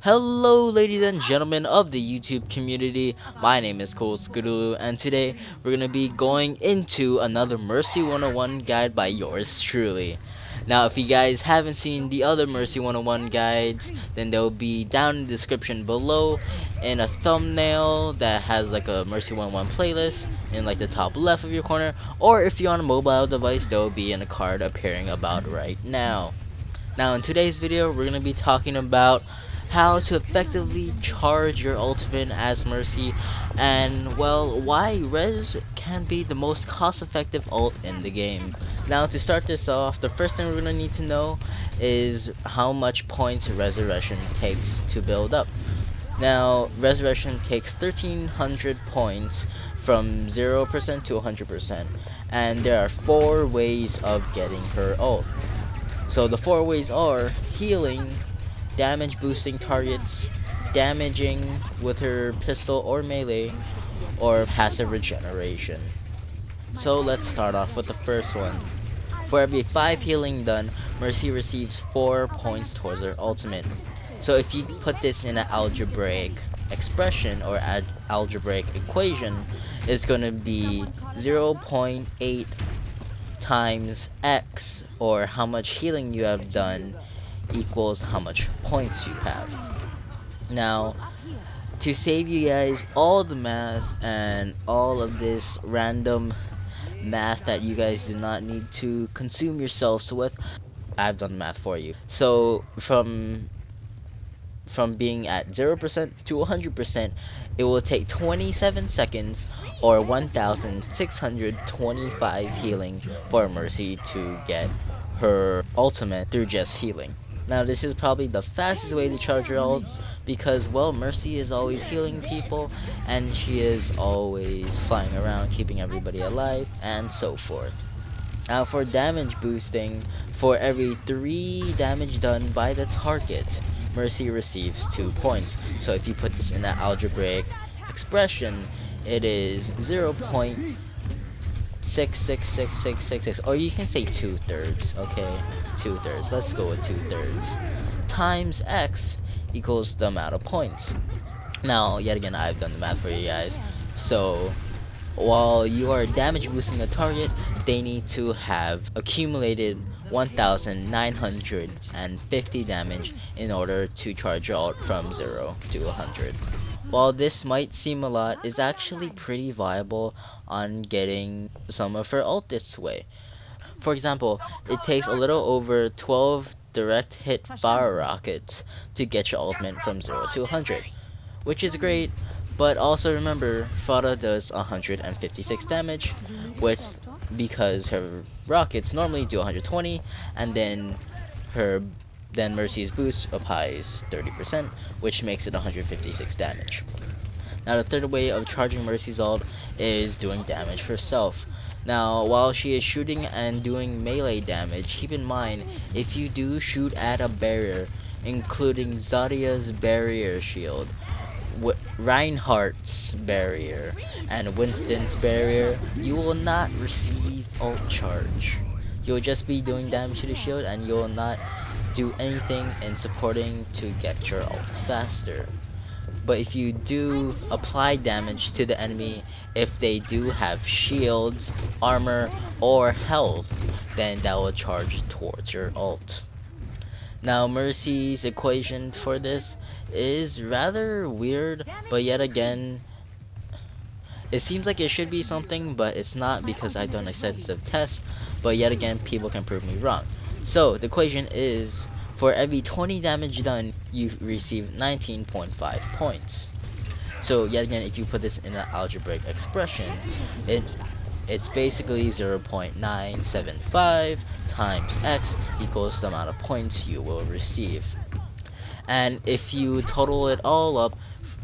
Hello ladies and gentlemen of the YouTube community, my name is Scootaloo, and today we're going to be going into another Mercy 101 guide by yours truly. Now if you guys haven't seen the other Mercy 101 guides, then they'll be down in the description below in a thumbnail that has like a Mercy 101 playlist in like the top left of your corner, or if you're on a mobile device, they'll be in a card appearing about right now. Now in today's video, we're going to be talking about how to effectively charge your ultimate as Mercy, and well, why Res can be the most cost-effective ult in the game. Now to start this off, the first thing we're going to need to know is how much points Resurrection takes to build up. Now, Resurrection takes 1300 points from 0% to 100%, and there are 4 ways of getting her ult. So the 4 ways are healing, damage boosting targets, damaging with her pistol or melee, or passive regeneration. So let's start off with the first one. For every 5 healing done, Mercy receives 4 points towards her ultimate. So if you put this in an algebraic expression or algebraic equation, it's going to be 0.8 times X, or how much healing you have done, equals how much points you have. Now, to save you guys all the math and all of this random math that you guys do not need to consume yourselves with, I've done the math for you. So from being at 0% to 100%, it will take 27 seconds or 1,625 healing for Mercy to get her ultimate through just healing. Now this is probably the fastest way to charge her ult, because well, Mercy is always healing people and she is always flying around keeping everybody alive and so forth. Now for damage boosting, for every 3 damage done by the target, Mercy receives 2 points. So if you put this in an algebraic expression, it is 0.666666, or you can say 2/3, okay? 2/3, let's go with 2/3, times X equals the amount of points. Now, yet again, I've done the math for you guys. So, while you are damage boosting a target, they need to have accumulated 1,950 damage in order to charge your ult from 0 to 100. While this might seem a lot, it's actually pretty viable on getting some of her ult this way. For example, it takes a little over 12 direct hit fire rockets to get your ultimate from 0 to 100, which is great, but also remember, Fada does 156 damage, which, because her rockets normally do 120, and then Mercy's boost applies 30%, which makes it 156 damage. Now the third way of charging Mercy's ult is doing damage herself. Now while she is shooting and doing melee damage, keep in mind, if you do shoot at a barrier, including Zadia's barrier shield, Reinhardt's barrier, and Winston's barrier, you will not receive ult charge. You'll just be doing damage to the shield and you will not do anything in supporting to get your ult faster. But if you do apply damage to the enemy, if they do have shields, armor, or health, then that will charge towards your ult. Now Mercy's equation for this is rather weird, but yet again, it seems like it should be something, but it's not, because I've done extensive tests, but yet again, people can prove me wrong. So the equation is, for every 20 damage done, you receive 19.5 points. So yet again, if you put this in an algebraic expression, it's basically 0.975 times X equals the amount of points you will receive. And if you total it all up,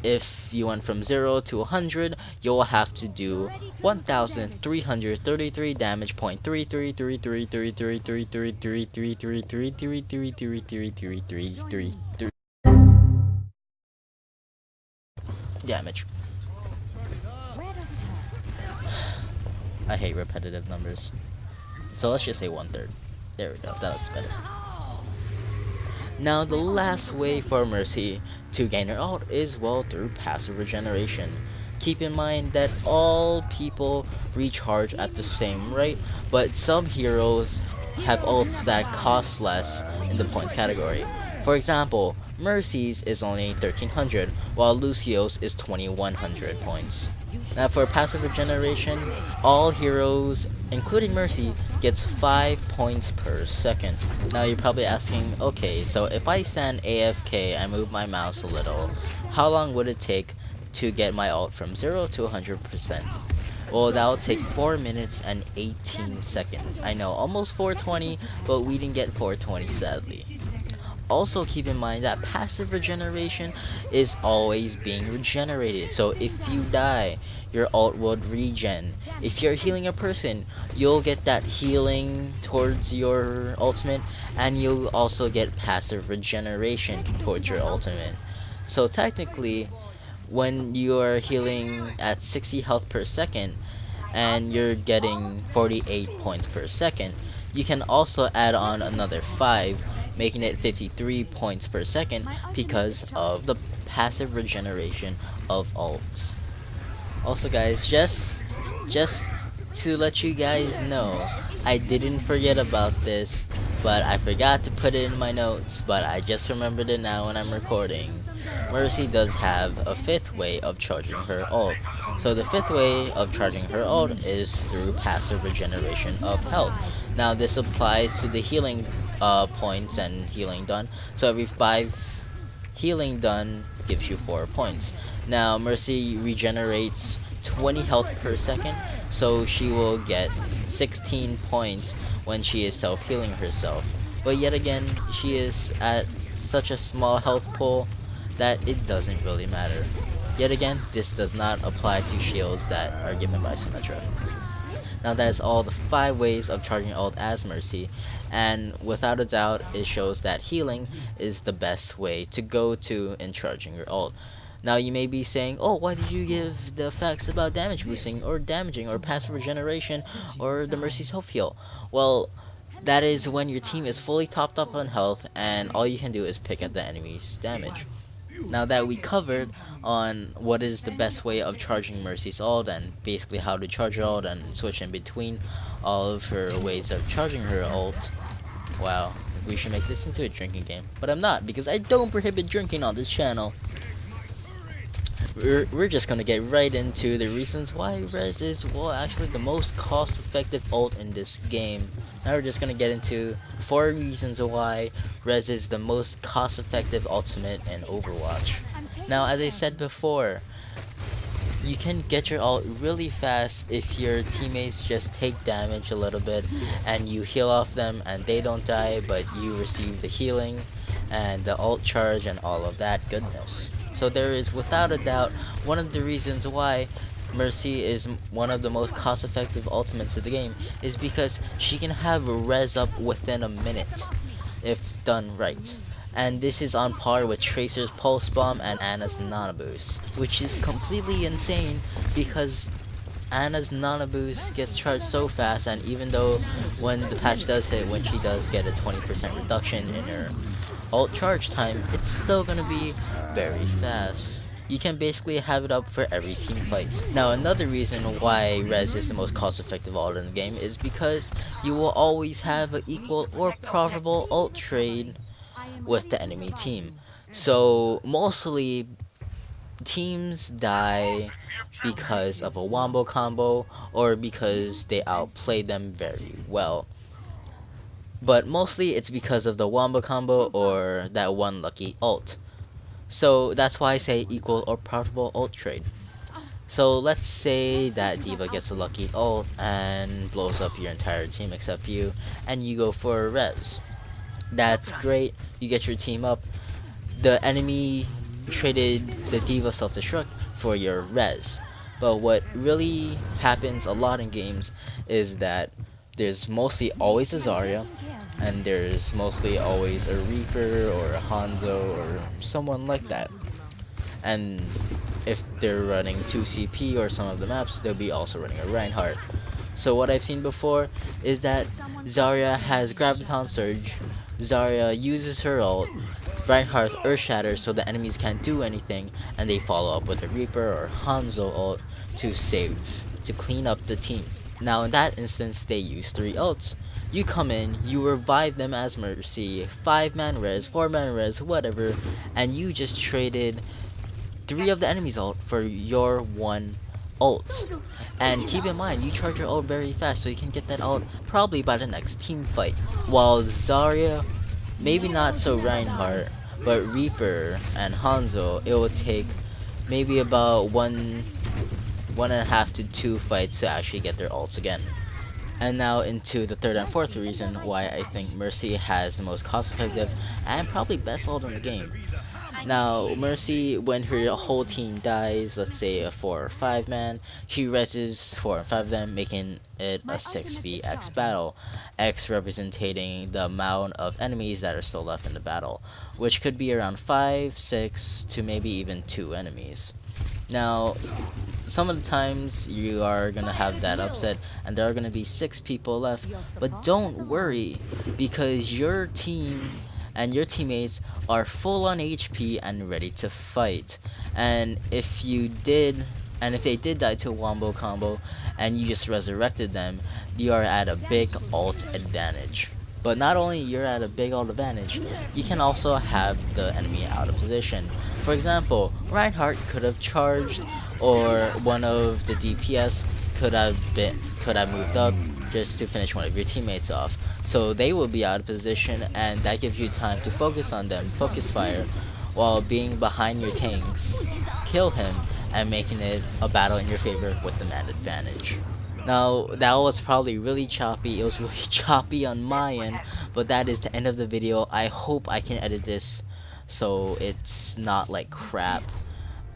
if you went from 0 to 100, you'll have to do 1,333 damage point 3333333333333333333 damage. I hate repetitive numbers, so let's just say 1/3. There we go, that looks better. Now the last way for Mercy to gain her ult is, well, through passive regeneration. Keep in mind that all people recharge at the same rate, but some heroes have ults that cost less in the points category. For example, Mercy's is only 1300, while Lucio's is 2100 points. Now for passive regeneration, all heroes, including Mercy, gets 5 points per second. Now you're probably asking, okay, so if I stand AFK and move my mouse a little, how long would it take to get my ult from 0 to 100%? Well, that will take 4 minutes and 18 seconds. I know, almost 420, but we didn't get 420 sadly. Also keep in mind that passive regeneration is always being regenerated. So if you die, your ult would regen. If you're healing a person, you'll get that healing towards your ultimate, and you'll also get passive regeneration towards your ultimate. So technically, when you're healing at 60 health per second and you're getting 48 points per second, you can also add on another 5, making it 53 points per second because of the passive regeneration of ults. Also guys, just to let you guys know, I didn't forget about this, but I forgot to put it in my notes, but I just remembered it now when I'm recording. Mercy does have a fifth way of charging her ult. So the fifth way of charging her ult is through passive regeneration of health. Now this applies to the healing points and healing done. So every 5 healing done gives you 4 points. Now Mercy regenerates 20 health per second, so she will get 16 points when she is self-healing herself. But yet again, she is at such a small health pool that it doesn't really matter. Yet again, this does not apply to shields that are given by Symmetra. Now that is all the 5 ways of charging ult as Mercy, and without a doubt it shows that healing is the best way to go to in charging your ult. Now you may be saying, oh, why did you give the facts about damage boosting or damaging or passive regeneration or the Mercy self heal? Well, that is when your team is fully topped up on health and all you can do is pick at the enemy's damage. Now that we covered on what is the best way of charging Mercy's ult and basically how to charge her ult and switch in between all of her ways of charging her ult, wow, we should make this into a drinking game. But I'm not, because I don't prohibit drinking on this channel. We're just gonna get right into the reasons why Rez is, well, actually the most cost-effective ult in this game. Now we're just gonna get into 4 reasons why Rez is the most cost-effective ultimate in Overwatch. Now, as I said before, you can get your ult really fast if your teammates just take damage a little bit and you heal off them and they don't die, but you receive the healing and the ult charge and all of that goodness. So there is without a doubt one of the reasons why Mercy is one of the most cost-effective ultimates of the game is because she can have res up within a minute if done right. And this is on par with Tracer's Pulse Bomb and Ana's Nana Boost, which is completely insane because Ana's Nana Boost gets charged so fast, and even though when the patch does hit, when she does get a 20% reduction in her ult charge time, it's still gonna be very fast. You can basically have it up for every team fight. Now another reason why Rez is the most cost effective ult in the game is because you will always have an equal or profitable ult trade with the enemy team. So mostly teams die because of a wombo combo or because they outplay them very well. But mostly it's because of the wombo combo or that one lucky ult. So that's why I say equal or profitable ult trade. So let's say that D.Va gets a lucky ult and blows up your entire team except you, and you go for a res. That's great, you get your team up. The enemy traded the D.Va self-destruct for your res. But what really happens a lot in games is that there's mostly always a Zarya, and there's mostly always a Reaper or a Hanzo or someone like that. And if they're running 2CP or some of the maps, they'll be also running a Reinhardt. So what I've seen before is that Zarya has Graviton Surge, Zarya uses her ult, Reinhardt Earth Shatter so the enemies can't do anything, and they follow up with a Reaper or Hanzo ult to save, to clean up the team. Now in that instance, they use 3 ults. You come in, you revive them as Mercy, 5-man res, 4-man res, whatever, and you just traded 3 of the enemy's ult for your 1 ult. And keep in mind, you charge your ult very fast, so you can get that ult probably by the next team fight. While Zarya, maybe not so Reinhardt, but Reaper and Hanzo, it will take maybe about 1.5 to 2 fights to actually get their ults again. And now into the third and fourth reason why I think Mercy has the most cost effective and probably best ult in the game. Now, Mercy, when her whole team dies, let's say a 4 or 5 man, she reses 4 and 5 of them, making it a 6vx battle. X representing the amount of enemies that are still left in the battle, which could be around 5, 6, to maybe even 2 enemies. Now, some of the times you are gonna have that upset and there are gonna be 6 people left, but don't worry, because your team and your teammates are full on HP and ready to fight. And if they did die to a wombo combo and you just resurrected them, you are at a big ult advantage. But not only you're at a big ult advantage, you can also have the enemy out of position. For example, Reinhardt could have charged, or one of the DPS could have moved up just to finish one of your teammates off. So they will be out of position, and that gives you time to focus on them, focus fire, while being behind your tanks, kill him, and making it a battle in your favor with the man advantage. Now, that was probably really choppy. It was really choppy on my end, but that is the end of the video. I hope I can edit this so it's not like crap.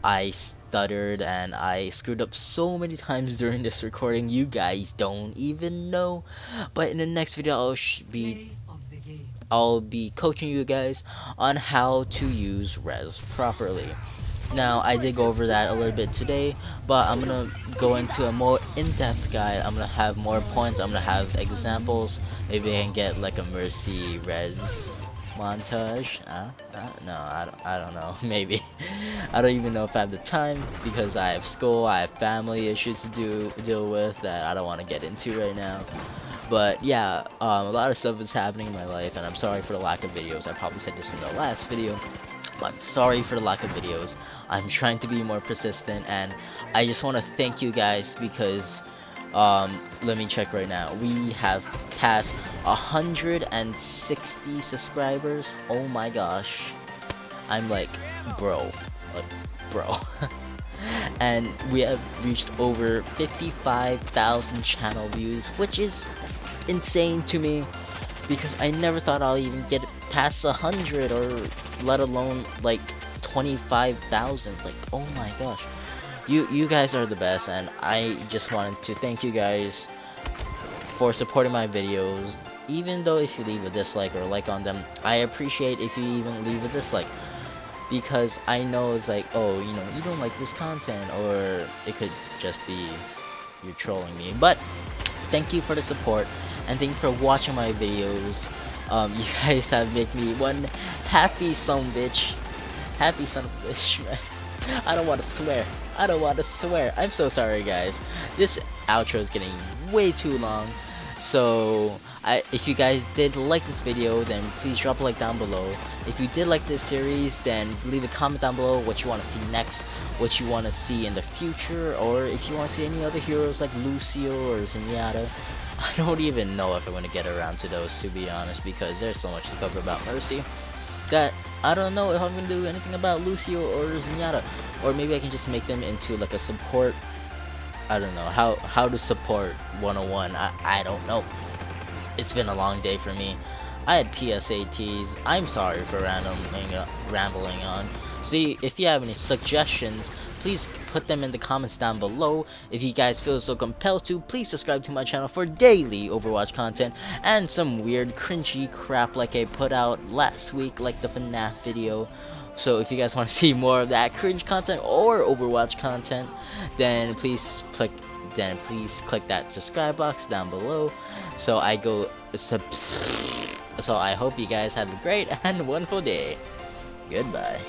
I stuttered and I screwed up so many times during this recording, you guys don't even know. But in the next video, I'll be coaching you guys on how to use res properly. Now, I did go over that a little bit today, but I'm gonna go into a more in-depth guide. I'm gonna have more points, I'm gonna have examples. Maybe I can get like a Mercy res montage. No, I don't know. Maybe. I don't even know if I have the time, because I have school, I have family issues to deal with that I don't want to get into right now. But yeah, a lot of stuff is happening in my life, and I'm sorry for the lack of videos. I probably said this in the last video, but I'm sorry for the lack of videos. I'm trying to be more persistent, and I just want to thank you guys, because let me check right now. We have passed 160 subscribers. Oh my gosh. I'm like, bro. And we have reached over 55,000 channel views, which is insane to me, because I never thought I'll even get past 100, or let alone like 25,000. Like, oh my gosh. You guys are the best, and I just wanted to thank you guys for supporting my videos. Even though if you leave a dislike or like on them, I appreciate if you even leave a dislike, because I know it's like, oh, you know, you don't like this content, or it could just be you're trolling me. But thank you for the support, and thank you for watching my videos. You guys have made me one happy son of a bitch. Happy son of a bitch, man. I don't want to swear. I'm so sorry, guys. This outro is getting way too long. So, if you guys did like this video, then please drop a like down below. If you did like this series, then leave a comment down below what you want to see next, what you want to see in the future, or if you want to see any other heroes like Lucio or Zenyatta. I don't even know if I'm going to get around to those, to be honest, because there's so much to cover about Mercy that I don't know if I'm going to do anything about Lucio or Zenyatta. Or maybe I can just make them into like a support. I don't know how to support 101. I don't know. It's been a long day for me. I had PSATs. I'm sorry for rambling on. See, if you have any suggestions, please put them in the comments down below. If you guys feel so compelled to, please subscribe to my channel for daily Overwatch content and some weird cringy crap like I put out last week, like the FNAF video. So if you guys want to see more of that cringe content or Overwatch content, then please click that subscribe box down below. So I go So I hope you guys have a great and wonderful day. Goodbye.